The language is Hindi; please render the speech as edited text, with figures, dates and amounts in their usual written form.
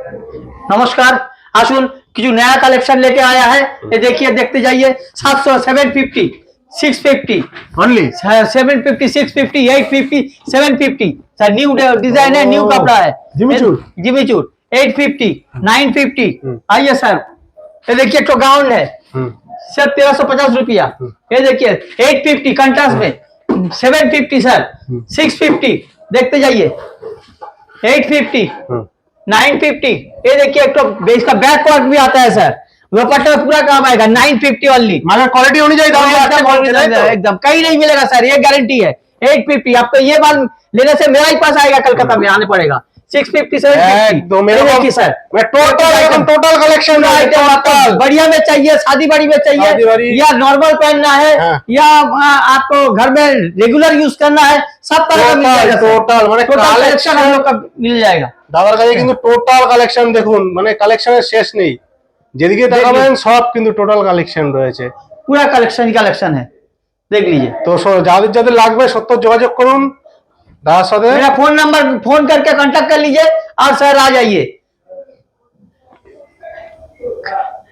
नमस्कार, आशुन किचु नया कलेक्शन लेके आया है। ये देखिए, देखते जाइए। 700, 750, 650 ओनली 750, 650, 850, 750 सर। न्यू डिजाइन है, न्यू कपड़ा है। जिमीचूर 850, 950। आइए सर, ये देखिए तो गाउन है सर, 1350 रुपया। ये देखिए 850 कंट्रास्ट में, 750 सर, 650 देखते जाइए, 850, 950। ये देखिए एक तो इसका बैक वर्क भी आता है सर, दुपट्टा में पूरा काम आएगा। 950 ओनली। मतलब क्वालिटी होनी चाहिए एकदम कहीं नहीं मिलेगा सर, ये गारंटी है। 850 आपको ये माल लेने से मेरा ही पास आएगा, कलकत्ता में आने पड़ेगा। 650, 750 सर। टोटल कलेक्शन आइटम आपको बढ़िया में चाहिए, शादी बाड़ी में चाहिए, या नॉर्मल पहनना है, या आपको घर में रेगुलर यूज करना है, सब तरह का मिल जाएगा। टोटल कलेक्शन हम लोग का मिल जाएगा। দাদার কাছে কিন্তু টোটাল কালেকশন দেখুন, মানে কালেকশনের শেষ নেই। যেদিকে তাকাবেন সব কিন্তু টোটাল কালেকশন রয়েছে, पूरा कलेक्शन ही कलेक्शन है, देख लीजिए। তো যাদের যাদের লাগবে সত্য যোগাযোগ করুন দাদার সাথে। मेरा फोन नंबर फोन करके कांटेक्ट कर लीजिए और सर आ जाइए।